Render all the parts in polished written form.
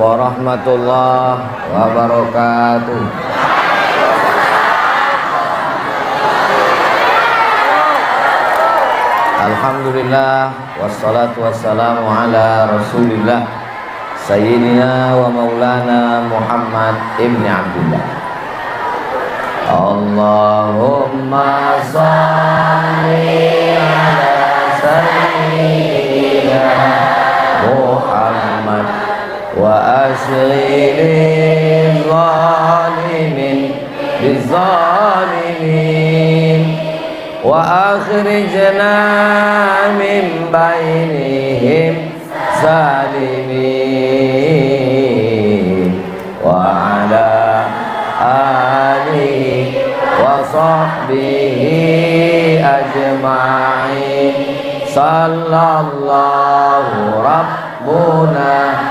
warahmatullahi wabarakatuh. Alhamdulillah wassalatu wassalamu ala Rasulillah Sayyidina wa maulana Muhammad ibn Abdullah. Allahumma salli ala Sayyidina Muhammad wa ashlil zalimin bizzalimin wa akhrijna min bainihim salimin wa ala alihi wa sahbihi ajma'in. Sallallahu rabbuna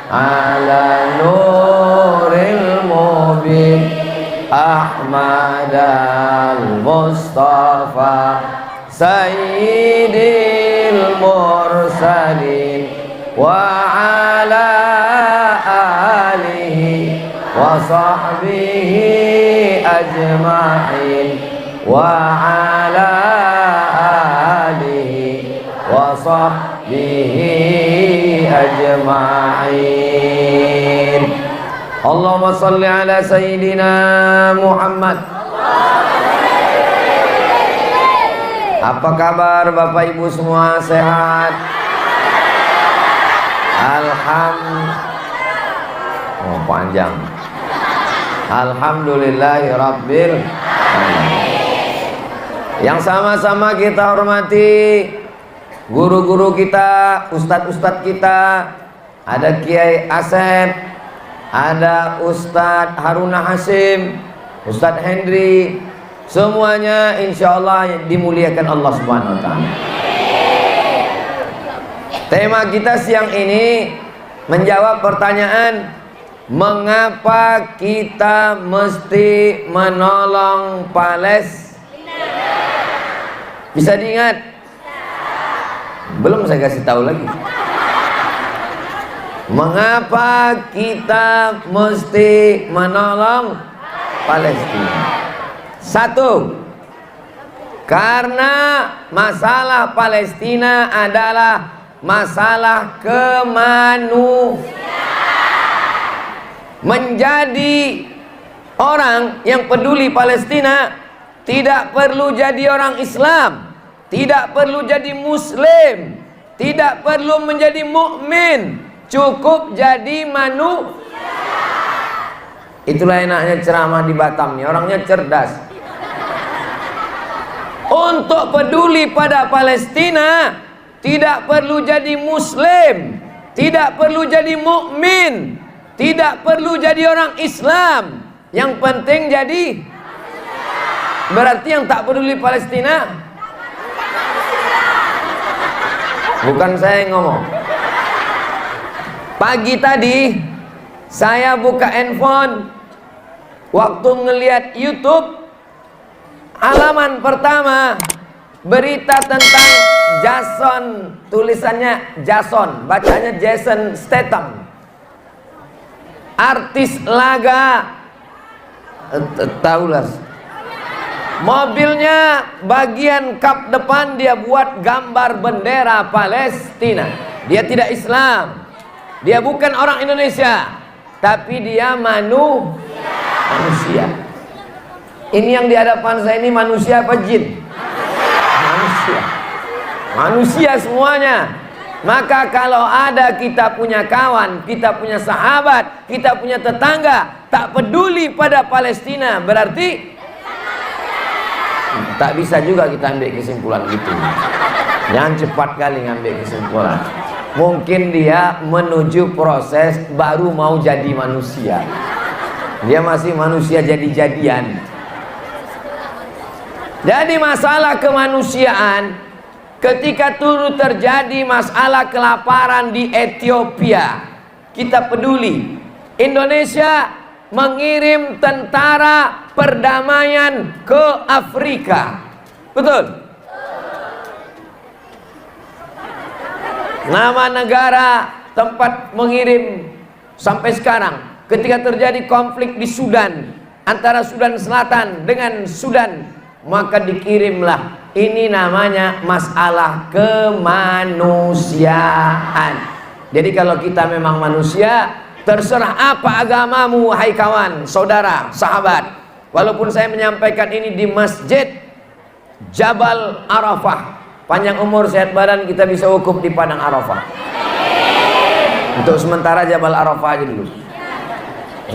ala nuril mubin Ahmad al-Mustafa Sayyidil Mursalin wa ala alihi wa sahbihi ajma'in wa ala alihi wa sahbihi ajma'in. Allahumma salli ala Sayyidina Muhammad. Apa kabar Bapak Ibu semua, sehat? Panjang. Alhamdulillahirabbil alamin. Yang sama-sama kita hormati guru-guru kita, ustadz-ustadz kita. Ada Kiai Asep, ada Ustadz Haruna Hasim, Ustadz Hendri. Semuanya insya Allah dimuliakan Allah Subhanahu wa ta'ala. Tema kita siang ini menjawab pertanyaan, mengapa kita mesti menolong Palestina? Bisa diingat? Belum saya kasih tahu lagi. Mengapa kita mesti menolong Palestina? Satu, karena masalah Palestina adalah masalah kemanusiaan. Menjadi orang yang peduli Palestina tidak perlu jadi orang Islam, tidak perlu jadi Muslim, tidak perlu menjadi mukmin, cukup jadi manusia. Itulah enaknya ceramah di Batam nih, orangnya cerdas. Untuk peduli pada Palestina tidak perlu jadi Muslim, tidak perlu jadi mukmin, tidak perlu jadi orang Islam. Yang penting jadi. Berarti yang tak peduli Palestina bukan saya yang ngomong. Pagi tadi saya buka handphone, waktu ngelihat YouTube, halaman pertama berita tentang Jason, tulisannya Jason, bacanya Jason Statham, artis laga, tahulah. Mobilnya bagian kap depan dia buat gambar bendera Palestina. Dia tidak Islam, dia bukan orang Indonesia, tapi dia manusia. Ini yang di hadapan saya ini manusia apa jin? Manusia. Manusia semuanya. Maka kalau ada kita punya kawan, kita punya sahabat, kita punya tetangga tak peduli pada Palestina, berarti tak bisa juga kita ambil kesimpulan gitu. Jangan cepat kali ngambil kesimpulan. Mungkin dia menuju proses baru mau jadi manusia. Dia masih manusia jadi-jadian. Jadi masalah kemanusiaan, ketika turut terjadi masalah kelaparan di Ethiopia, kita peduli. Indonesia mengirim tentara perdamaian ke Afrika. Betul? Nama negara tempat mengirim sampai sekarang ketika terjadi konflik di Sudan antara Sudan Selatan dengan Sudan, maka dikirimlah, ini namanya masalah kemanusiaan. Jadi kalau kita memang manusia, terserah apa agamamu, wahai kawan, saudara, sahabat. Walaupun saya menyampaikan ini di Masjid Jabal Arafah, panjang umur sehat badan kita bisa wukuf di padang Arafah. Untuk sementara Jabal Arafah aja dulu.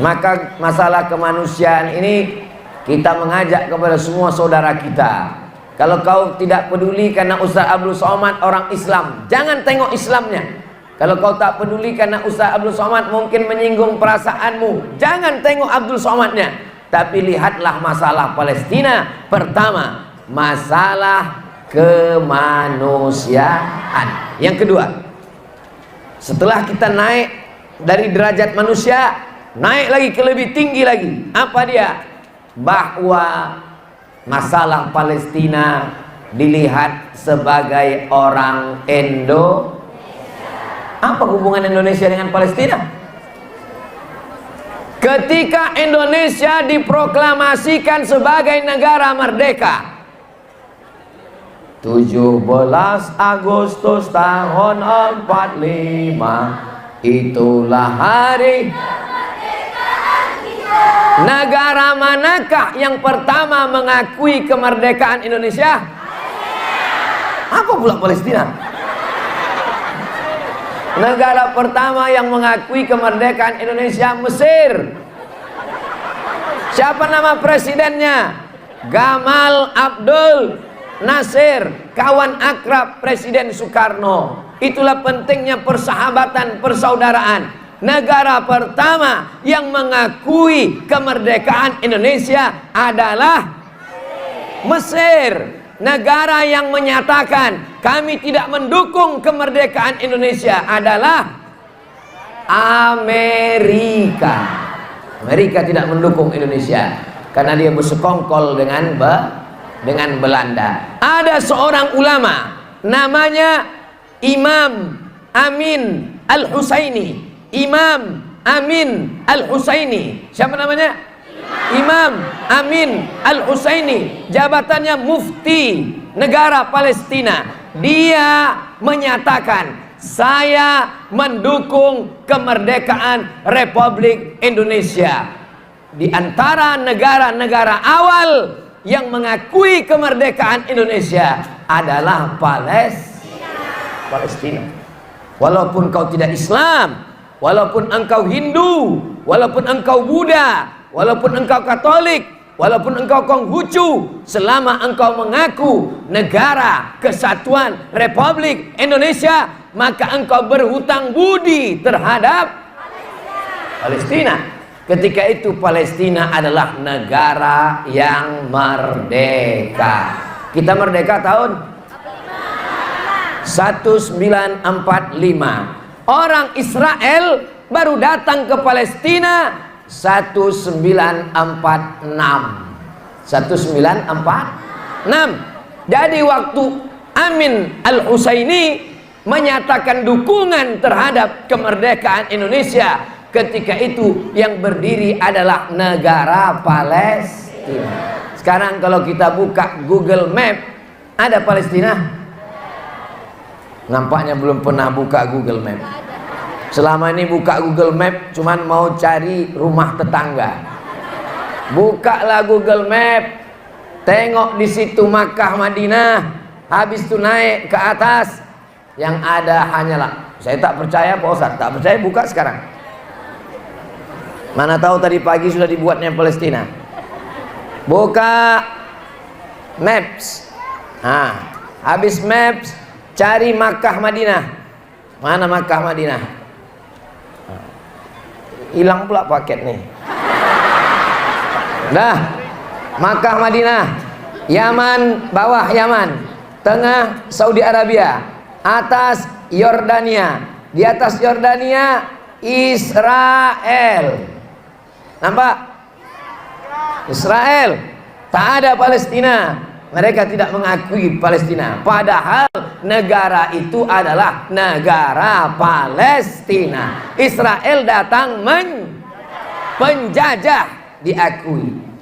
Maka masalah kemanusiaan ini kita mengajak kepada semua saudara kita. Kalau kau tidak peduli karena Ustaz Abdul Somad orang Islam, jangan tengok Islamnya. Kalau kau tak peduli karena Ustaz Abdul Somad mungkin menyinggung perasaanmu, jangan tengok Abdul Somadnya, tapi lihatlah masalah Palestina. Pertama, masalah kemanusiaan. Yang kedua, setelah kita naik dari derajat manusia, naik lagi ke lebih tinggi lagi. Apa dia? Bahwa masalah Palestina dilihat sebagai orang Indonesia. Apa hubungan Indonesia dengan Palestina? Ketika Indonesia diproklamasikan sebagai negara merdeka 17 Agustus tahun 45, itulah hari kemerdekaan kita. Negara manakah yang pertama mengakui kemerdekaan Indonesia? Apa pula Palestina? Negara pertama yang mengakui kemerdekaan Indonesia, Mesir. Siapa nama presidennya? Gamal Abdul Nasir, kawan akrab Presiden Soekarno. Itulah pentingnya persahabatan, persaudaraan. Negara pertama yang mengakui kemerdekaan Indonesia adalah Mesir. Negara yang menyatakan kami tidak mendukung kemerdekaan Indonesia adalah Amerika. Amerika tidak mendukung Indonesia karena dia bersekongkol dengan Belanda. Ada seorang ulama namanya Imam Amin Al-Husaini. Imam Amin Al-Husaini. Siapa namanya? Imam Amin Al-Husaini. Jabatannya mufti negara Palestina. Dia menyatakan, saya mendukung kemerdekaan Republik Indonesia. Di antara negara-negara awal yang mengakui kemerdekaan Indonesia adalah Palestina. Walaupun kau tidak Islam, walaupun engkau Hindu, walaupun engkau Buddha, walaupun engkau Katolik, walaupun engkau Konghucu, selama engkau mengaku negara kesatuan Republik Indonesia, maka engkau berhutang budi terhadap Palestina. Ketika itu Palestina adalah negara yang merdeka. Kita merdeka tahun 1945. Orang Israel baru datang ke Palestina 1946. Jadi waktu Amin Al-Husaini menyatakan dukungan terhadap kemerdekaan Indonesia, ketika itu yang berdiri adalah negara Palestina. Sekarang kalau kita buka Google Map, ada Palestina? Nampaknya belum pernah buka Google Map. Selama ini buka Google Map cuman mau cari rumah tetangga. Bukalah Google Map, tengok di situ Makkah Madinah, habis itu naik ke atas, yang ada hanyalah, saya tak percaya Pak Ustaz, tak percaya buka sekarang. Mana tahu tadi pagi sudah dibuatnya Palestina. Buka Maps. Habis Maps cari Makkah Madinah. Mana Makkah Madinah? Hilang pula paket nih. Dah, Makkah Madinah, Yaman, bawah Yaman, tengah Saudi Arabia, atas Yordania, di atas Yordania Israel. Nampak? Israel. Tak ada Palestina. mereka tidak mengakui Palestina. Padahal negara itu adalah negara Palestina. Israel datang penjajah, diakui.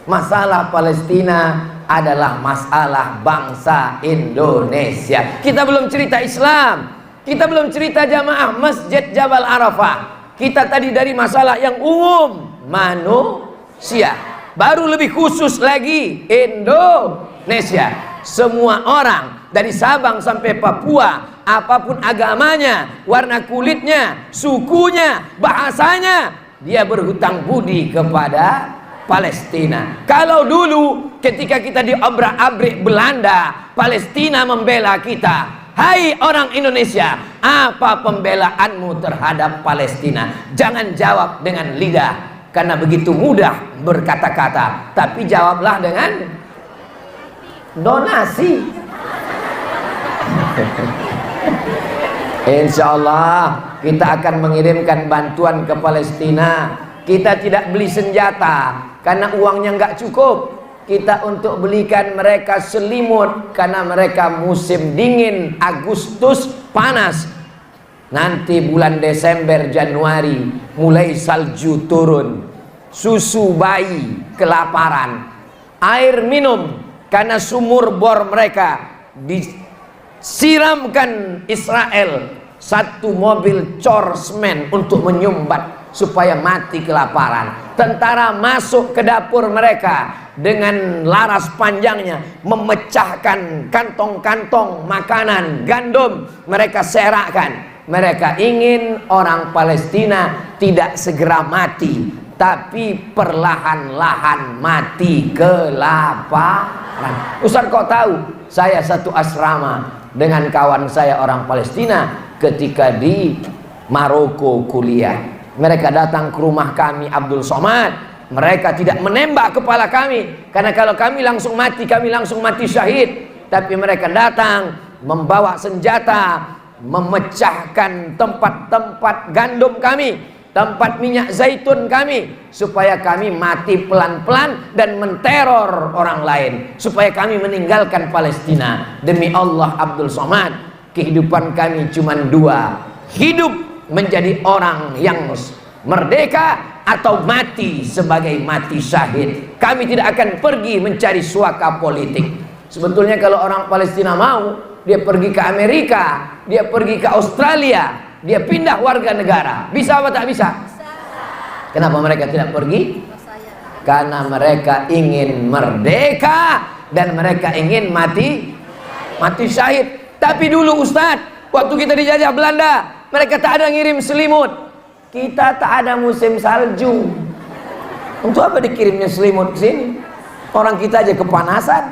Masalah Palestina adalah masalah bangsa Indonesia. Kita belum cerita Islam, kita belum cerita jamaah Masjid Jabal Arafah. Kita tadi dari masalah yang umum, manusia. Baru lebih khusus lagi Indonesia. Semua orang dari Sabang sampai Papua, apapun agamanya, warna kulitnya, sukunya, bahasanya, dia berhutang budi kepada Palestina. Kalau dulu ketika kita diobrak-abrik Belanda, Palestina membela kita. Hai orang Indonesia, apa pembelaanmu terhadap Palestina? Jangan jawab dengan lidah, karena begitu mudah berkata-kata, tapi jawablah dengan donasi. Insya Allah kita akan mengirimkan bantuan ke Palestina. Kita tidak beli senjata karena uangnya nggak cukup. Kita untuk belikan mereka selimut karena mereka musim dingin, Agustus panas. Nanti bulan Desember, Januari mulai salju turun, susu bayi kelaparan, air minum karena sumur bor mereka disiramkan Israel. Satu mobil cor semen untuk menyumbat supaya mati kelaparan. Tentara masuk ke dapur mereka dengan laras panjangnya, memecahkan kantong-kantong makanan gandum, mereka serakkan. Mereka ingin orang Palestina tidak segera mati, tapi perlahan-lahan mati kelaparan. Ustaz kok tahu? Saya satu asrama dengan kawan saya orang Palestina ketika di Maroko kuliah. Mereka datang ke rumah kami Abdul Somad. Mereka tidak menembak kepala kami, karena kalau kami langsung mati, kami langsung mati syahid. Tapi mereka datang membawa senjata, memecahkan tempat-tempat gandum kami, tempat minyak zaitun kami, supaya kami mati pelan-pelan dan menteror orang lain, supaya kami meninggalkan Palestina. Demi Allah Abdul Somad, kehidupan kami cuma dua: hidup menjadi orang yang merdeka atau mati sebagai mati syahid. Kami tidak akan pergi mencari suaka politik. Sebetulnya kalau orang Palestina mau, dia pergi ke Amerika, dia pergi ke Australia, dia pindah warga negara. Bisa apa tak bisa? Kenapa mereka tidak pergi? Karena mereka ingin merdeka dan mereka ingin mati syahid. Tapi dulu Ustadz, waktu kita dijajah Belanda, mereka tak ada ngirim selimut. Kita tak ada musim salju. Untuk apa dikirimnya selimut ke sini? Orang kita aja kepanasan.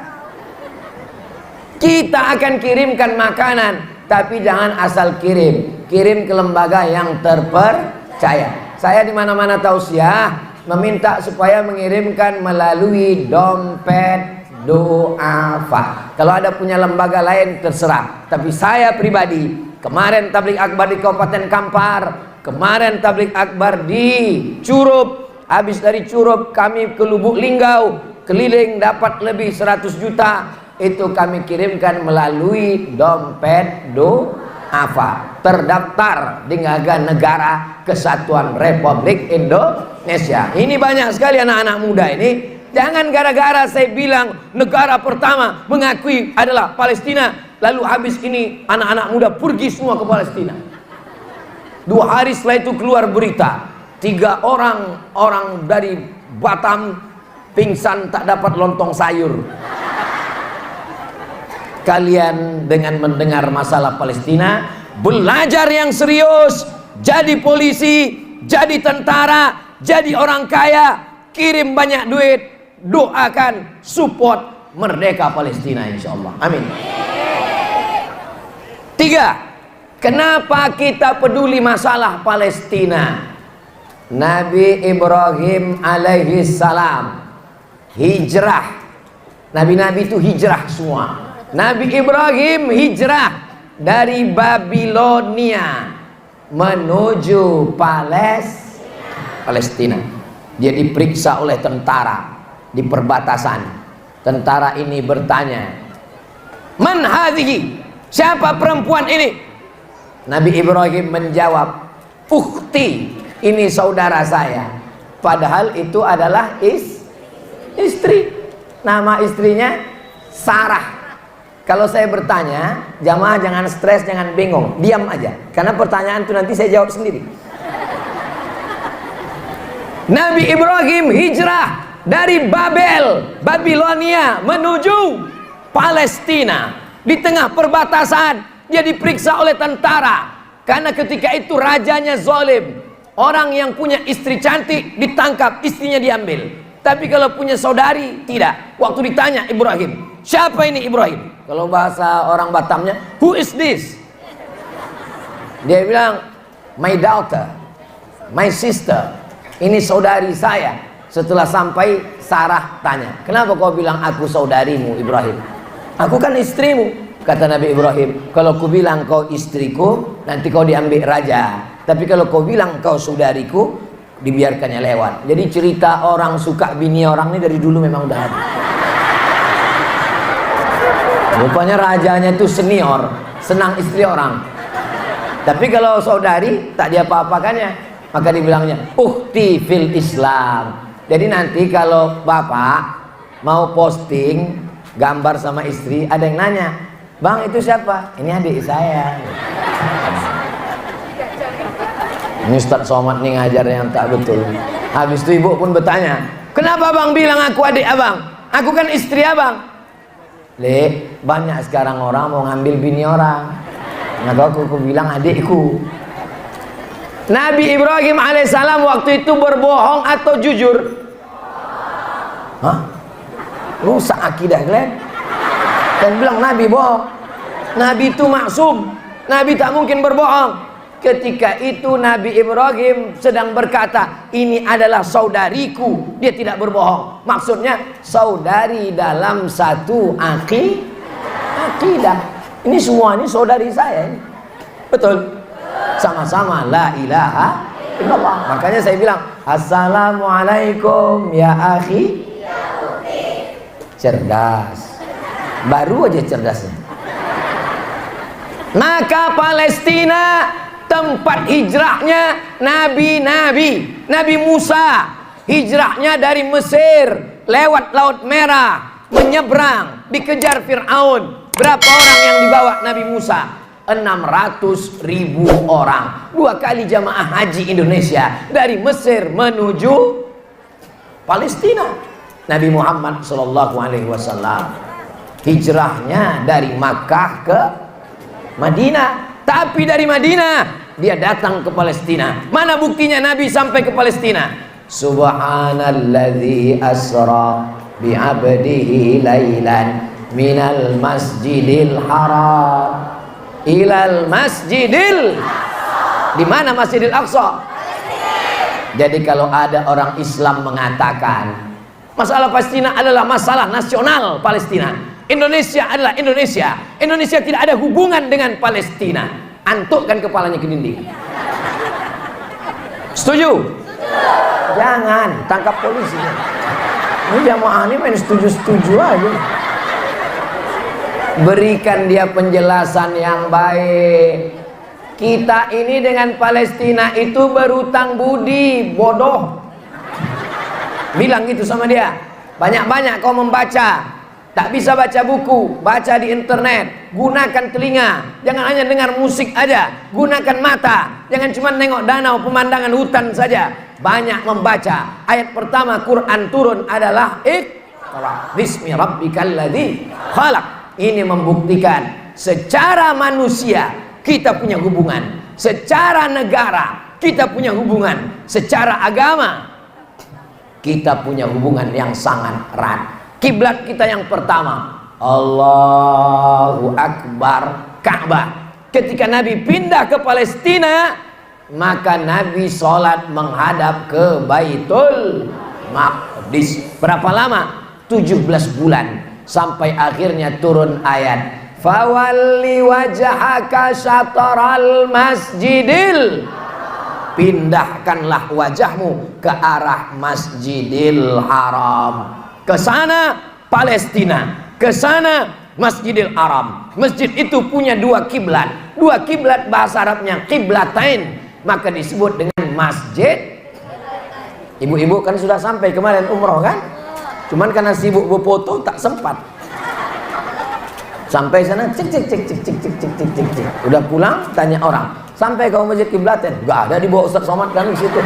Kita akan kirimkan makanan, tapi jangan asal kirim. Kirim ke lembaga yang terpercaya. Saya di mana-mana tausiah meminta supaya mengirimkan melalui dompet du'afa. Kalau ada punya lembaga lain terserah. Tapi saya pribadi, kemarin tabligh akbar di Kabupaten Kampar, kemarin tabligh akbar di Curup, habis dari Curup kami ke Lubuk Linggau, keliling dapat lebih 100 juta, itu kami kirimkan melalui dompet du'afa, terdaftar di Negara Kesatuan Republik Indonesia. Ini banyak sekali anak-anak muda ini. Jangan gara-gara saya bilang negara pertama mengakui adalah Palestina, lalu habis ini anak-anak muda pergi semua ke Palestina. 2 hari setelah itu keluar berita, 3 orang dari Batam pingsan tak dapat lontong sayur. Kalian dengan mendengar masalah Palestina, belajar yang serius, jadi polisi, jadi tentara, jadi orang kaya, kirim banyak duit, doakan, support merdeka Palestina insyaallah. Amin. 3. Kenapa kita peduli masalah Palestina? Nabi Ibrahim alaihi salam hijrah. Nabi-nabi itu hijrah semua. Nabi Ibrahim hijrah dari Babilonia menuju Palestina. Dia diperiksa oleh tentara di perbatasan. Tentara ini bertanya, "Man hadhihi?" Siapa perempuan ini? Nabi Ibrahim menjawab, "Ukhti," ini saudara saya. Padahal itu adalah istri. Nama istrinya Sarah. Kalau saya bertanya, jamaah jangan stres, jangan bingung, diam aja. Karena pertanyaan itu nanti saya jawab sendiri. Nabi Ibrahim hijrah dari Babilonia menuju Palestina. Di tengah perbatasan dia diperiksa oleh tentara. Karena ketika itu rajanya zalim. Orang yang punya istri cantik ditangkap, istrinya diambil. Tapi kalau punya saudari tidak. Waktu ditanya Ibrahim, siapa ini Ibrahim? Kalau bahasa orang Batamnya, who is this? Dia bilang, my daughter, my sister. Ini saudari saya. Setelah sampai, Sarah tanya, kenapa kau bilang aku saudarimu Ibrahim? Aku kan istrimu. Kata Nabi Ibrahim, kalau ku bilang kau istriku, nanti kau diambil raja. Tapi kalau kau bilang kau saudariku, dibiarkannya lewat. Jadi cerita orang suka bini orang ini dari dulu memang udah ada. Rupanya rajanya itu senior, senang istri orang. Tapi kalau saudari tak diapa-apakannya, maka dibilangnya ukhti fil Islam. Jadi nanti kalau bapak mau posting gambar sama istri, ada yang nanya, "Bang, itu siapa?" "Ini adik saya." Ini Ustaz Somad nih ngajar yang tak betul. Habis itu ibu pun bertanya, "Kenapa bang bilang aku adik abang? Aku kan istri abang." "Lek, banyak sekarang orang mau ngambil bini orang. Maka aku bilang adikku." Nabi Ibrahim alaihissalam waktu itu berbohong atau jujur? Hah? Rusak akidah kalian. Dan bilang Nabi bohong. Nabi itu maksum. Nabi tak mungkin berbohong. Ketika itu Nabi Ibrahim sedang berkata, ini adalah saudariku. Dia tidak berbohong. Maksudnya saudari dalam satu akidah. Ini semua ini saudari saya. Betul? Sama-sama la ilaha illallah. Makanya saya bilang, assalamualaikum ya akhi. Cerdas. Baru aja cerdasnya. Maka Palestina tempat hijrahnya Nabi Musa. Hijrahnya dari Mesir lewat Laut Merah, menyeberang, dikejar Fir'aun. Berapa orang yang dibawa Nabi Musa? 600.000 orang. 2 kali jamaah haji Indonesia dari Mesir menuju Palestina. Nabi Muhammad SAW hijrahnya dari Makkah ke Madinah. Tapi dari Madinah dia datang ke Palestina. Mana buktinya Nabi sampai ke Palestina? Subhanalladzi asra bi'abdihi lailan minal masjidil haram ilal masjidil. Di mana Masjidil Aqsa? Jadi kalau ada orang Islam mengatakan masalah Palestina adalah masalah nasional Palestina, Indonesia adalah Indonesia, Indonesia tidak ada hubungan dengan Palestina, antukkan kepalanya ke dinding. Setuju? Jangan tangkap polisi. Ini jamaah ini main setuju-setuju aja. Berikan dia penjelasan yang baik. Kita ini dengan Palestina itu berutang budi, bodoh. Bilang gitu sama dia. Banyak-banyak kau membaca. Tak bisa baca buku, baca di internet. Gunakan telinga, jangan hanya dengar musik aja. Gunakan mata, jangan cuma nengok danau, pemandangan hutan saja. Banyak membaca. Ayat pertama Quran turun adalah Iqra bismi rabbikal ladzi khalaq. Ini membuktikan secara manusia kita punya hubungan, secara negara kita punya hubungan, secara agama kita punya hubungan yang sangat erat. Kiblat kita yang pertama Allahu Akbar, Ka'bah. Ketika Nabi pindah ke Palestina, maka Nabi sholat menghadap ke Baitul Maqdis. Berapa lama? 17 bulan. Sampai akhirnya turun ayat fawalli wajhaka syatral masjidil, pindahkanlah wajahmu ke arah Masjidil Haram. Ke sana Palestina, ke sana Masjidil Haram. Masjid itu punya dua kiblat. Dua kiblat bahasa Arabnya kiblatain, maka disebut dengan masjid. Ibu-ibu kan sudah sampai kemarin umroh kan? Cuman karena sibuk berfoto tak sempat. Sampai sana cek cek cek cek cek cek cek cek cek cek. Udah pulang tanya orang, sampai kau masjid kiblatain? Gak ada, dibawa Ustaz Somad kan di situ.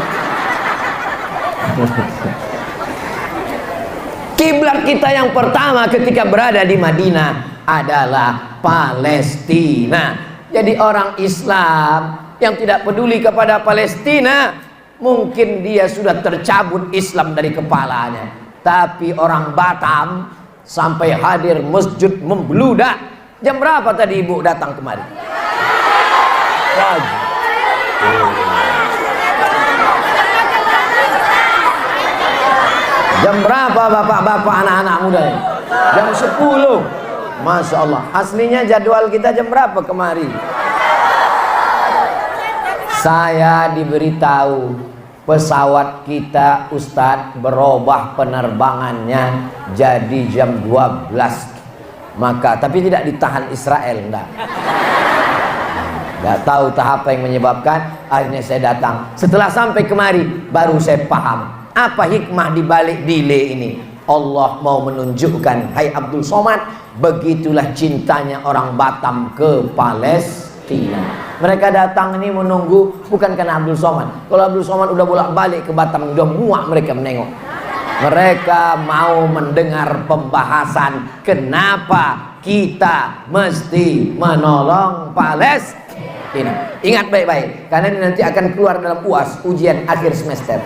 Kiblat kita yang pertama ketika berada di Madinah adalah Palestina. Jadi orang Islam yang tidak peduli kepada Palestina, mungkin dia sudah tercabut Islam dari kepalanya. Tapi orang Batam sampai hadir masjid membludak. Jam berapa tadi ibu datang kemari? Pagi. Jam berapa bapak-bapak anak-anak muda ini? Jam 10. Masya Allah. Aslinya jadwal kita jam berapa kemari? Saya diberitahu pesawat kita Ustadz berubah penerbangannya jadi jam 12. Maka tapi tidak ditahan Israel, enggak. Enggak tahu tahap apa yang menyebabkan. Akhirnya saya datang. Setelah sampai kemari baru saya paham apa hikmah dibalik delay ini. Allah mau menunjukkan, hai Abdul Somad, begitulah cintanya orang Batam ke Palestina. Mereka datang ini menunggu bukan karena Abdul Somad. Kalau Abdul Somad udah bolak-balik ke Batam, udah muak mereka menengok. Mereka mau mendengar pembahasan kenapa kita mesti menolong Palestina. Ingat baik-baik, karena ini nanti akan keluar dalam UAS, ujian akhir semester.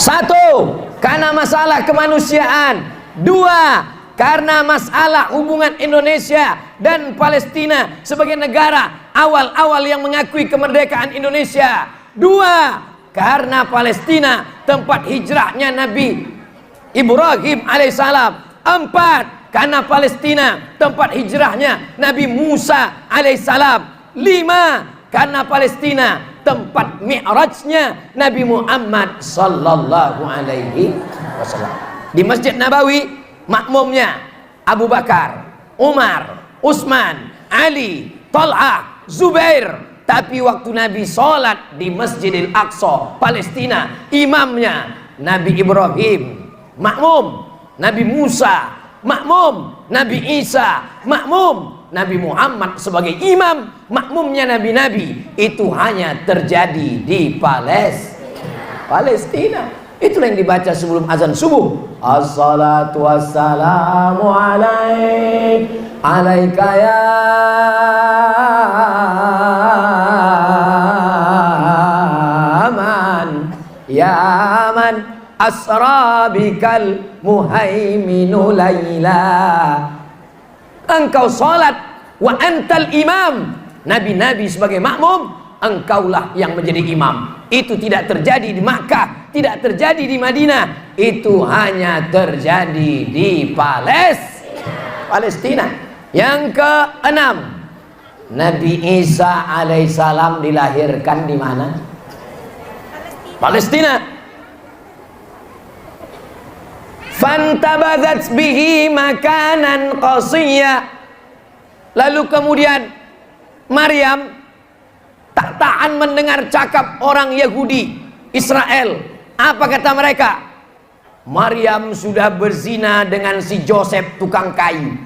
Satu, karena masalah kemanusiaan. Dua, karena masalah hubungan Indonesia dan Palestina sebagai negara awal-awal yang mengakui kemerdekaan Indonesia. Dua, karena Palestina tempat hijrahnya Nabi Ibrahim alaihissalam. Empat, karena Palestina tempat hijrahnya Nabi Musa alaihissalam. Lima, karena Palestina tempat mi'rajnya Nabi Muhammad sallallahu alaihi wasallam. Di Masjid Nabawi makmumnya Abu Bakar, Umar, Utsman, Ali, Talha, Zubair. Tapi waktu Nabi sholat di Masjidil Aqsa Palestina, imamnya Nabi Ibrahim makmum, Nabi Musa makmum, Nabi Isa makmum, Nabi Muhammad sebagai imam, makmumnya nabi-nabi. Itu hanya terjadi di Palestina. Itulah yang dibaca sebelum azan subuh. Assalatu wassalamu alaika ya man asra bikal muhaiminu laila. Engkau salat wa antal imam, nabi-nabi sebagai makmum, engkaulah yang menjadi imam. Itu tidak terjadi di Makkah, tidak terjadi di Madinah, itu hanya terjadi di Palestina. Yang keenam, Nabi Isa alaihissalam dilahirkan di mana? Palestina. Fantabadzat bihi makanan qasiyya. Lalu kemudian Maryam tak tahan mendengar cakap orang Yahudi Israel. Apa kata mereka? Maryam sudah berzina dengan si Joseph tukang kayu.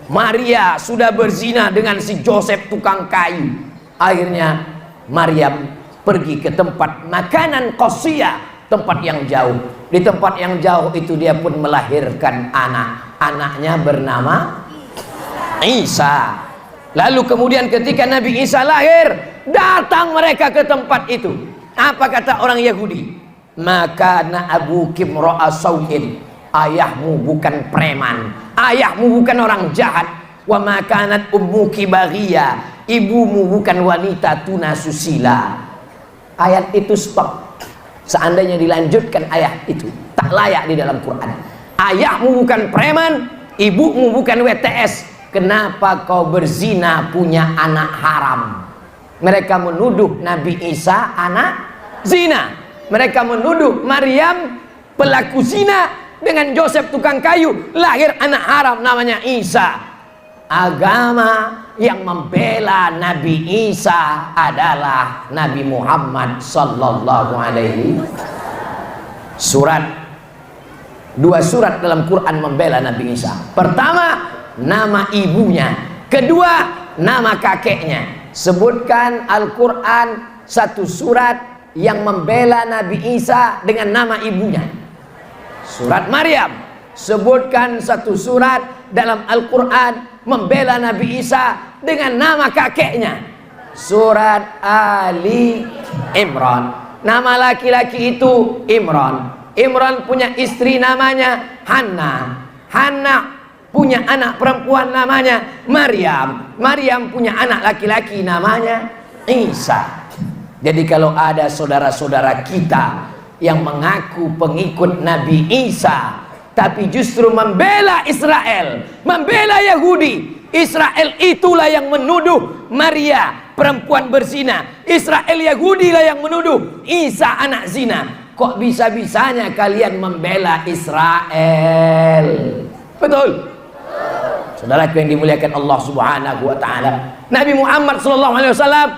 Maria sudah berzina dengan si Joseph tukang kayu. Akhirnya Maryam pergi ke tempat makanan qasiyya, tempat yang jauh. Di tempat yang jauh itu dia pun melahirkan anak. Anaknya bernama Isa. Lalu kemudian ketika Nabi Isa lahir, datang mereka ke tempat itu. Apa kata orang Yahudi? Maka abuki imra'a sau'in. Ayahmu bukan preman, ayahmu bukan orang jahat. Wa makanat ummuki baghiya. Ibumu bukan wanita tuna susila. Ayat itu stop. Seandainya dilanjutkan ayat itu, tak layak di dalam Quran. Ayahmu bukan preman, ibumu bukan WTS. Kenapa kau berzina punya anak haram? Mereka menuduh Nabi Isa anak zina. Mereka menuduh Maryam pelaku zina dengan Joseph tukang kayu, lahir anak haram namanya Isa. Agama yang membela Nabi Isa adalah Nabi Muhammad sallallahu alaihi surat. Dua surat dalam Quran membela Nabi Isa. Pertama, nama ibunya. Kedua, nama kakeknya. Sebutkan Al-Quran satu surat yang membela Nabi Isa dengan nama ibunya. Surat Maryam. Sebutkan satu surat dalam Al-Quran membela Nabi Isa dengan nama kakeknya. Surat Ali Imran. Nama laki-laki itu Imran. Imran punya istri namanya Hannah. Hannah punya anak perempuan namanya Maryam. Maryam punya anak laki-laki namanya Isa. Jadi kalau ada saudara-saudara kita yang mengaku pengikut Nabi Isa, tapi justru membela Israel, membela Yahudi. Israel itulah yang menuduh Maria perempuan berzina. Israel Yahudi lah yang menuduh Isa anak zina. Kok bisa-bisanya kalian membela Israel? Betul? Saudaraku yang dimuliakan Allah Subhanahu wa taala, Nabi Muhammad sallallahu alaihi wasallam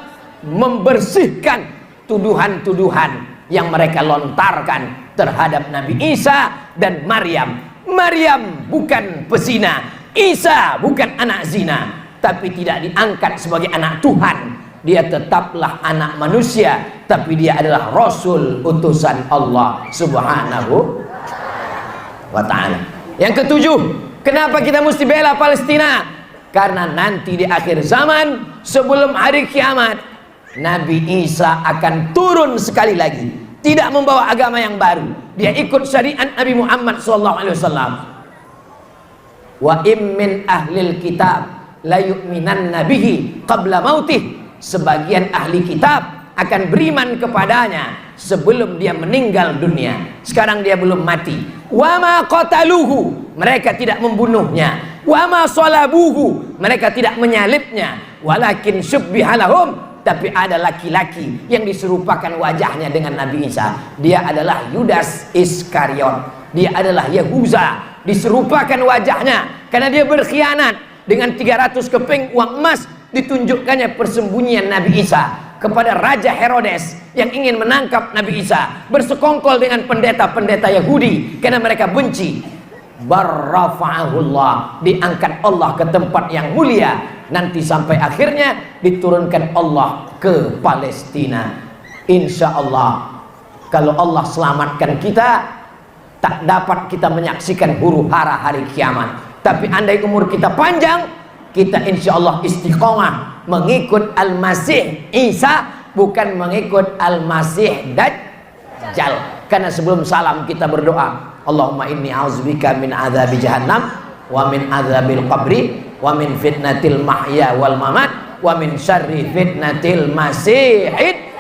membersihkan tuduhan-tuduhan yang mereka lontarkan terhadap Nabi Isa dan Maryam. Maryam bukan pezina, Isa bukan anak zina, tapi tidak diangkat sebagai anak Tuhan. Dia tetaplah anak manusia, tapi dia adalah Rasul utusan Allah Subhanahu wa ta'ala. Yang ketujuh, kenapa kita mesti bela Palestina? Karena nanti di akhir zaman, sebelum hari kiamat, Nabi Isa akan turun sekali lagi, tidak membawa agama yang baru. Dia ikut syariat Nabi Muhammad SAW. Wa im min ahlil kitab la yu'minanna bihi qabla mautih. Sebagian ahli kitab akan beriman kepadanya sebelum dia meninggal dunia. Sekarang dia belum mati. Wa ma qataluhu, mereka tidak membunuhnya. Wa ma salabuhu, mereka tidak menyalibnya. Walakin syubbiha lahum, tapi ada laki-laki yang diserupakan wajahnya dengan Nabi Isa. Dia adalah Yudas Iskariot. Dia adalah Yahuza, diserupakan wajahnya karena dia berkhianat. Dengan 300 keping uang emas ditunjukkannya persembunyian Nabi Isa kepada Raja Herodes yang ingin menangkap Nabi Isa, bersekongkol dengan pendeta-pendeta Yahudi karena mereka benci. Barrafa'ahullah, diangkat Allah ke tempat yang mulia, nanti sampai akhirnya diturunkan Allah ke Palestina. Insya Allah, kalau Allah selamatkan kita, tak dapat kita menyaksikan huru hara hari kiamat. Tapi andai umur kita panjang, kita insya Allah istiqomah mengikut Al-Masih Isa, bukan mengikut Al-Masih Dajjal. Karena sebelum salam kita berdoa, Allahumma inni a'udzubika min adzabi jahannam wa min adzabil qabri wa min fitnatil mahya wal mamat wa min syarri fitnatil masihid.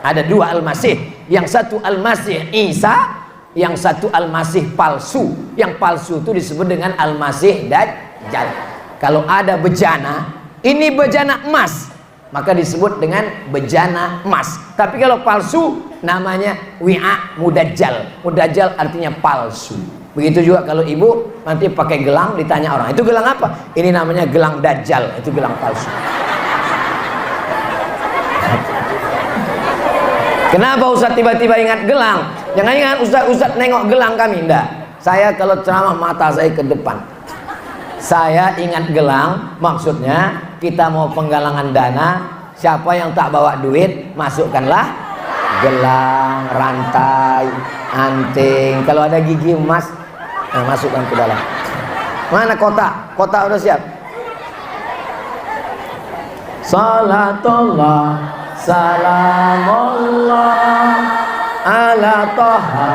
Ada dua Al-Masih, yang satu Al-Masih Isa, yang satu Al-Masih palsu. Yang palsu itu disebut dengan Al-Masih Dajjal. Kalau ada bejana, ini bejana emas, maka disebut dengan bejana emas. Tapi kalau palsu, namanya wi'a mudajjal. Mudajjal artinya palsu. Begitu juga kalau ibu nanti pakai gelang, ditanya orang, itu gelang apa? Ini namanya gelang dajjal, itu gelang palsu. Kenapa Ustaz tiba-tiba ingat gelang? Jangan Ustaz nengok gelang kami, enggak. Saya kalau ceramah mata saya ke depan. Saya ingat gelang, maksudnya kita mau penggalangan dana, siapa yang tak bawa duit, masukkanlah gelang, rantai, anting. Kalau ada gigi emas, masukkan ke dalam. Mana kotak? Kotak udah siap? Salatullah, salamullah ala toha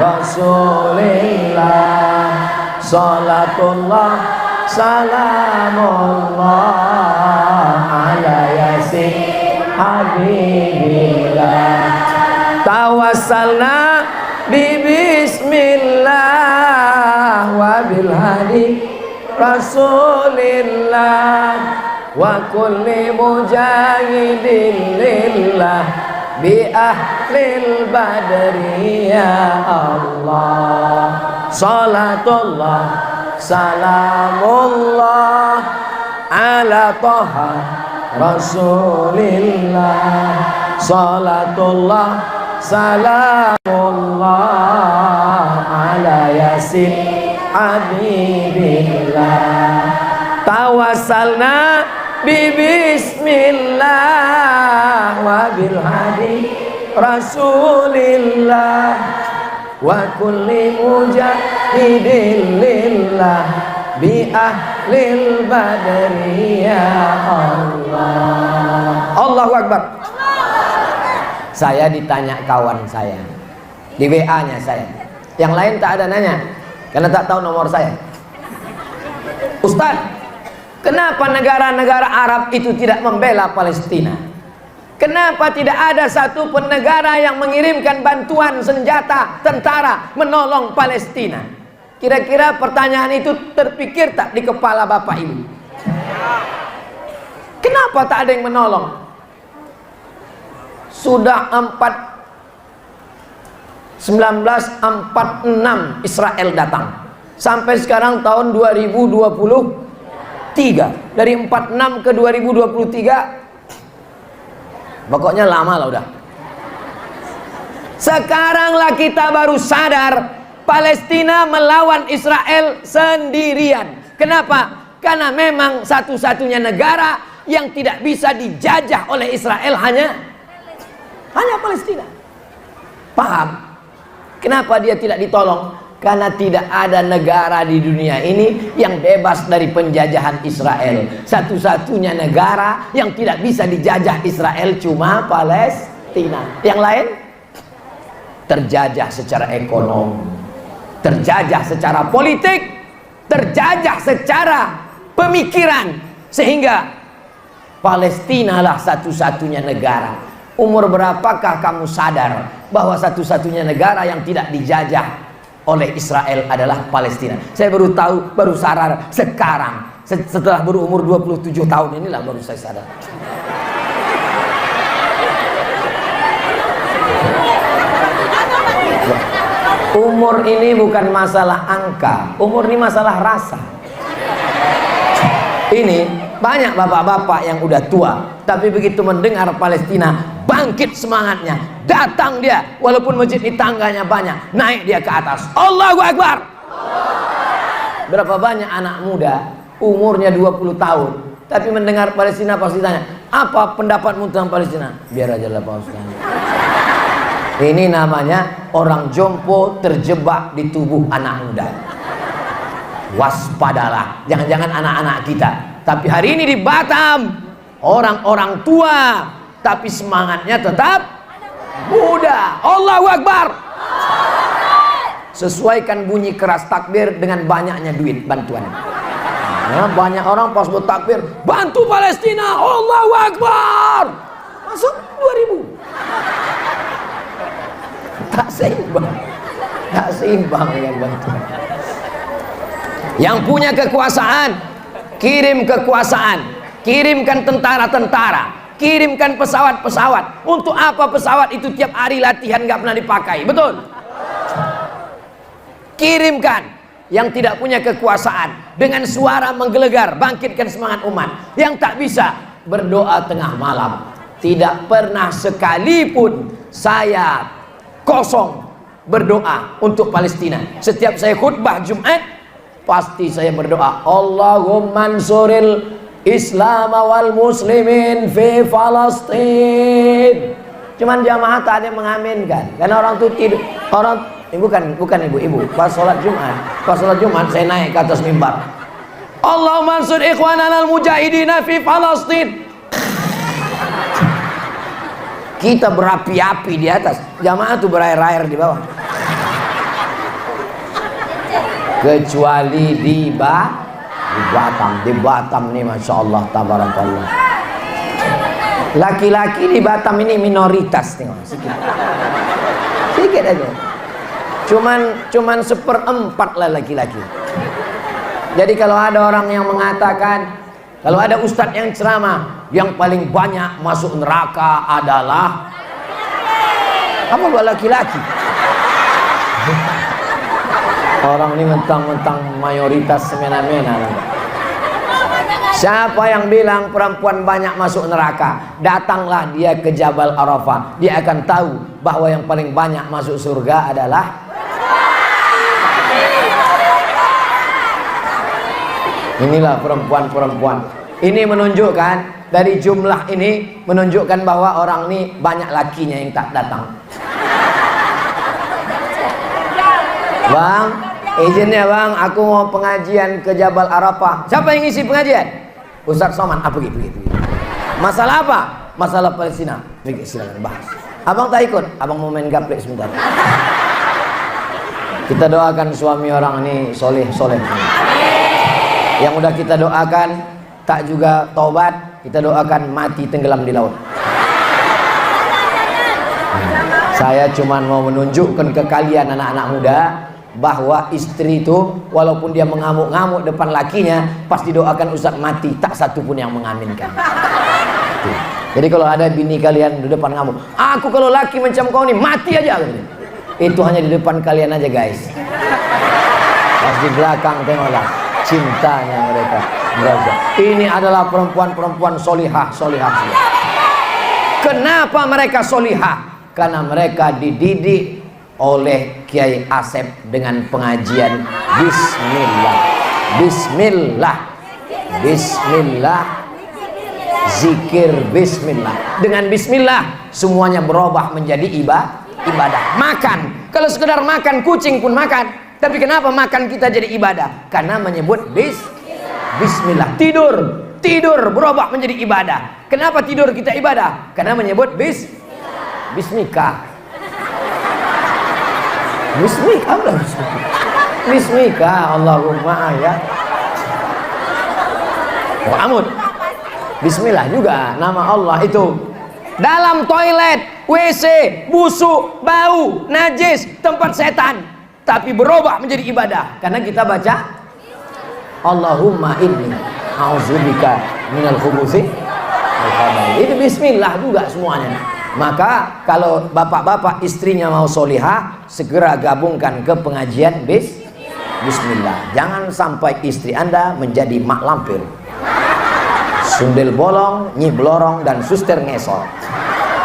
rasulillah. Salatullah, salamullah ala yasin habibillah. Tawassalna bi bismillah wa bil hadi rasulillah wa kulli mujahidin lillah bi ahlil badri ya Allah. Salatullah salamullah ala Toha Rasulillah. Salatullah salamullah ala Yasin Habibillah. Tawassalna bi bismillah wa bil hadi Rasulillah wa kulli mujahidin lillah bi ahlil badri ya Allah. Allahu Akbar. Saya ditanya kawan saya di WA-nya saya, yang lain tak ada nanya karena tak tahu nomor saya. Ustaz, kenapa negara-negara Arab itu tidak membela Palestina? Kenapa tidak ada satu pun negara yang mengirimkan bantuan senjata tentara menolong Palestina? Kira-kira pertanyaan itu terpikir tak di kepala Bapak Ibu? Kenapa tak ada yang menolong? Sudah 1946 Israel datang. Sampai sekarang tahun 2023. Dari 46 ke 2023, pokoknya lama lah udah. Sekaranglah kita baru sadar Palestina melawan Israel sendirian. Kenapa? Karena memang satu-satunya negara yang tidak bisa dijajah oleh Israel hanya Palestina. Paham? Kenapa dia tidak ditolong? Karena tidak ada negara di dunia ini yang bebas dari penjajahan Israel. Satu-satunya negara yang tidak bisa dijajah Israel cuma Palestina. Yang lain terjajah secara ekonomi, terjajah secara politik, terjajah secara pemikiran. Sehingga Palestina lah satu-satunya negara. Umur berapakah kamu sadar bahwa satu-satunya negara yang tidak dijajah oleh Israel adalah Palestina? Saya baru tahu, baru sadar sekarang, setelah berumur 27 tahun inilah baru saya sadar. Umur ini bukan masalah angka, umur ini masalah rasa. Ini banyak bapak-bapak yang udah tua, tapi begitu mendengar Palestina, bangkit semangatnya, datang dia, walaupun masjid di tangganya banyak, naik dia ke atas. Allahu Akbar. Berapa banyak anak muda umurnya 20 tahun tapi mendengar Palestina pasti tanya, apa pendapatmu tentang Palestina? Biar aja lah Pak Ustaz. Ini namanya orang jompo terjebak di tubuh anak muda. Waspadalah, jangan-jangan anak-anak kita. Tapi hari ini di Batam, orang-orang tua tapi semangatnya tetap muda. Allahu Akbar. Sesuaikan bunyi keras takbir dengan banyaknya duit bantuan. Nah, banyak orang pas bertakbir, bantu Palestina, Allahu Akbar, masuk 2000. Tak seimbang, tak seimbang dengan bantuan. Yang punya kekuasaan, kirim kekuasaan, kirimkan tentara-tentara, kirimkan pesawat-pesawat. Untuk apa pesawat itu tiap hari latihan nggak pernah dipakai? Betul? Kirimkan. Yang tidak punya kekuasaan, dengan suara menggelegar, bangkitkan semangat umat. Yang tak bisa, berdoa tengah malam. Tidak pernah sekalipun saya kosong berdoa untuk Palestina. Setiap saya khutbah Jumat, pasti saya berdoa, Allahumma ansuril Islam wal muslimin fi Palestin. Cuman jamaah tak ada yang mengaminkan, karena orang itu tidur. Orang bukan ibu-ibu. Pas sholat Jumat saya naik ke atas mimbar. Allahumma ansur ikhwanana al-mujahidina fi Palestin. Kita berapi-api di atas, jamaah tuh berair-air di bawah. Kecuali di Batam nih, masya Allah, tabarakallah. Laki-laki di Batam ini minoritas nih, sedikit aja. Cuman 1/4 lah laki-laki. Jadi kalau ada orang yang mengatakan, kalau ada ustadz yang ceramah, yang paling banyak masuk neraka adalah Apa buat laki-laki? Orang ini mentang-mentang mayoritas semena-mena. Siapa yang bilang perempuan banyak masuk neraka, datanglah dia ke Jabal Arafah. Dia akan tahu bahwa yang paling banyak masuk surga adalah inilah perempuan-perempuan. Ini menunjukkan, dari jumlah ini menunjukkan bahwa orang ini banyak lakinya yang tak datang. Bang, izinnya bang, aku mau pengajian ke Jabal Arafah. Siapa yang isi pengajian? Ustaz Somad. Pergi. Masalah apa? Masalah Palestina. Pergi, silakan bahas. Abang tak ikut? Abang mau main gaplek sebentar. Kita doakan suami orang ini soleh. Yang udah kita doakan tak juga taubat, kita doakan mati tenggelam di laut. Saya cuma mau menunjukkan ke kalian anak-anak muda bahwa istri itu walaupun dia mengamuk-ngamuk depan lakinya, pasti doakan Ustaz mati, tak satu pun yang mengaminkan. Jadi kalau ada bini kalian di depan ngamuk, aku kalau laki macam kau nih mati aja, itu hanya di depan kalian aja guys. Pas di belakang tengoklah cintanya mereka. Ini adalah perempuan-perempuan solihah. Kenapa mereka solihah? Karena mereka dididik oleh Kiai Asep dengan pengajian Bismillah, zikir Bismillah. Dengan Bismillah semuanya berubah menjadi ibadah. Makan, kalau sekedar makan kucing pun makan, tapi kenapa makan kita jadi ibadah? Karena menyebut Bismillah. Tidur berubah menjadi ibadah. Kenapa tidur kita ibadah? Karena menyebut Bismika. Bismika Allahumma ya. Muhammad. Bismillah juga nama Allah itu. Dalam toilet, WC, busuk, bau, najis, tempat setan, tapi berubah menjadi ibadah karena kita baca Allahumma inni a'udzubika minal khubuthi wal khaba'ith. Itu bismillah juga semuanya. Maka kalau bapak-bapak istrinya mau solihah, segera gabungkan ke pengajian Bismillah. Jangan sampai istri Anda menjadi mak lampir, sundel bolong, nyi blorong, dan suster ngesot.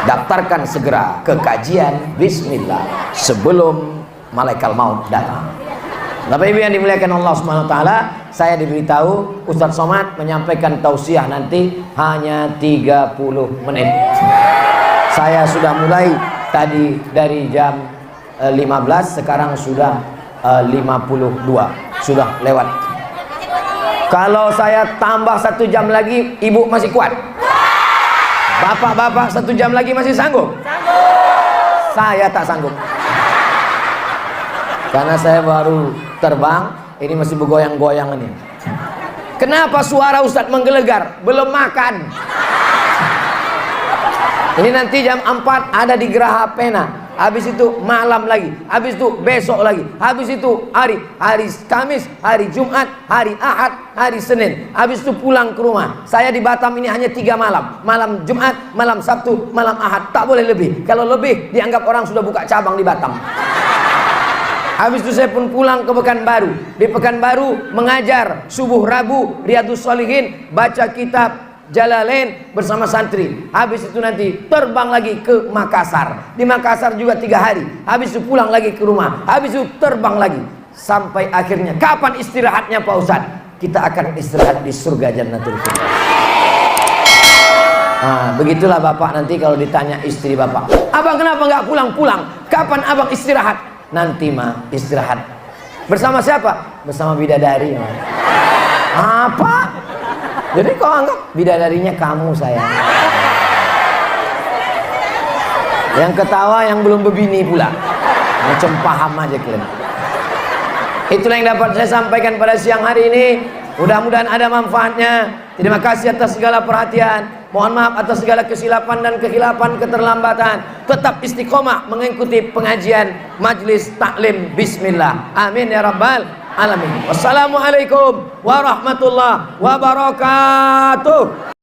Daftarkan segera ke kajian Bismillah sebelum malaikat maut datang. Bapak Ibu yang dimuliakan Allah Subhanahu wa taala, saya diberitahu Ustaz Somad menyampaikan tausiah nanti hanya 30 menit. Saya sudah mulai tadi dari jam 15, sekarang sudah 52, sudah lewat. Kalau saya tambah 1 jam lagi, ibu masih kuat? Bapak-bapak 1 jam lagi masih sanggup? Saya tak sanggup. Karena saya baru terbang, ini masih bergoyang-goyang ini. Kenapa suara Ustadz menggelegar? Belum makan. Ini nanti jam 4 ada di Geraha Pena. Habis itu malam lagi. Habis itu besok lagi. Habis itu hari Kamis, hari Jumat, hari Ahad, hari Senin. Habis itu pulang ke rumah. Saya di Batam ini hanya 3 malam. Malam Jumat, malam Sabtu, malam Ahad. Tak boleh lebih. Kalau lebih dianggap orang sudah buka cabang di Batam. Habis itu saya pun pulang ke Pekanbaru. Di Pekanbaru mengajar subuh Rabu Riyadhus Shalihin, baca kitab Jalalain bersama santri. Habis itu nanti terbang lagi ke Makassar. Di Makassar juga 3 hari. Habis itu pulang lagi ke rumah. Habis itu terbang lagi. Sampai akhirnya kapan istirahatnya Pak Ustadz? Kita akan istirahat di surga Jannatul Firdaus. Nah, begitulah Bapak nanti kalau ditanya istri Bapak, Abang kenapa nggak pulang-pulang? Kapan Abang istirahat? Nanti mah istirahat bersama siapa? Bersama bidadari. Apa? Jadi kau anggap bidadarinya kamu sayang. Yang ketawa yang belum berbini pula. Macam paham aja kalian. Itulah yang dapat saya sampaikan pada siang hari ini. Mudah-mudahan ada manfaatnya. Terima kasih atas segala perhatian. Mohon maaf atas segala kesilapan dan kehilapan, keterlambatan. Tetap istiqomah mengikuti pengajian Majlis Taklim Bismillah. Amin ya rabbal alamin. Wassalamualaikum warahmatullahi wabarakatuh.